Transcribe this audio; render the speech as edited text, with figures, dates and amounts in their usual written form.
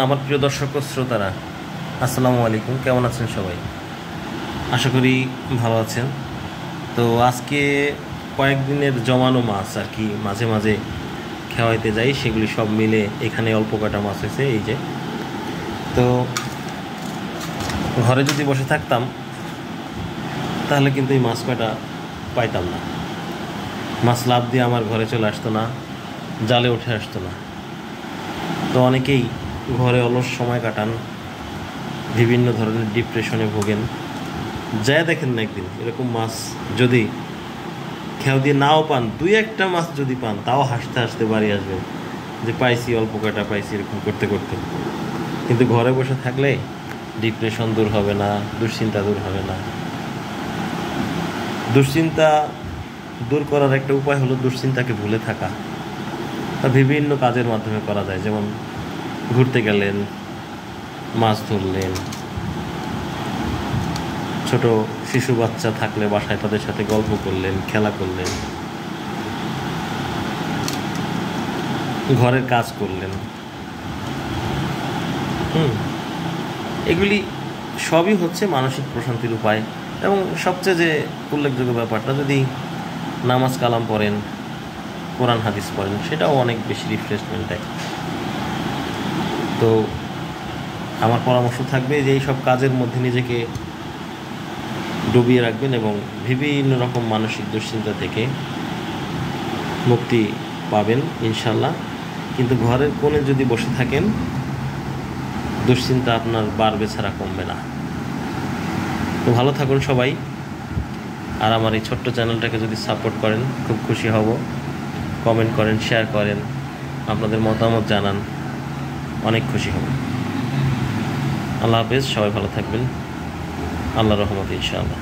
আমার প্রিয় দর্শক ও শ্রোতারা, আসসালামু আলাইকুম। কেমন আছেন সবাই? আশা করি ভালো আছেন। তো আজকে কয়েকদিনের জমানো মাছ আর কি মাঝে মাঝে খাওয়াইতে যাই, সেগুলি সব মিলে এখানে অল্প কটা মাছ হয়েছে। এই যে, তো ঘরে যদি বসে থাকতাম তাহলে কিন্তু এই মাছ কয়টা পাইতাম না। মাছ লাফ দিয়ে আমার ঘরে চলে আসতো না, জালে উঠে আসতো না। তো অনেকেই ঘরে অলস সময় কাটান, বিভিন্ন ধরনের ডিপ্রেশনে ভোগেন। যায় দেখেন না একদিন এরকম মাছ যদি খেয়াও দিয়ে নাও পান, দুই একটা মাছ যদি পান, তাও হাসতে হাসতে বাড়ি আসবেন যে পাইছি, অল্প কয়টা পাইছি, এরকম করতে করতে। কিন্তু ঘরে বসে থাকলে ডিপ্রেশন দূর হবে না, দুশ্চিন্তা দূর হবে না। দুশ্চিন্তা দূর করার একটা উপায় হলো দুশ্চিন্তাকে ভুলে থাকা। তা বিভিন্ন কাজের মাধ্যমে করা যায়, যেমন ঘুরতে গেলেন, মাছ ধরলেন, ছোট শিশু বাচ্চা থাকলে বাসায় তাদের সাথে গল্প করলেন, খেলা করলেন, ঘরের কাজ করলেন। এগুলি সবই হচ্ছে মানসিক প্রশান্তির উপায়। এবং সবচেয়ে যে উল্লেখযোগ্য ব্যাপারটা, যদি নামাজ কালাম পড়েন, কোরআন হাদিস পড়েন, সেটাও অনেক বেশি রিফ্রেশমেন্ট দেয়। তো আমার পরামর্শ থাকবে যে এই সব কাজের মধ্যে নিজেকে ডুবিয়ে রাখবেন এবং বিভিন্ন রকম মানসিক দুশ্চিন্তা থেকে মুক্তি পাবেন ইনশাল্লাহ। কিন্তু ঘরের কোণে যদি বসে থাকেন, দুশ্চিন্তা আপনার বাড়বে ছাড়া কমবে না। তো ভালো থাকুন সবাই। আর আমার এই ছোট্ট চ্যানেলটাকে যদি সাপোর্ট করেন খুব খুশি হব। কমেন্ট করেন, শেয়ার করেন, আপনাদের মতামত জানান, অনেক খুশি হব। আল্লাহ হাফেজ, সবাই ভালো থাকবেন। আল্লাহর রহমতে ইনশাআল্লাহ।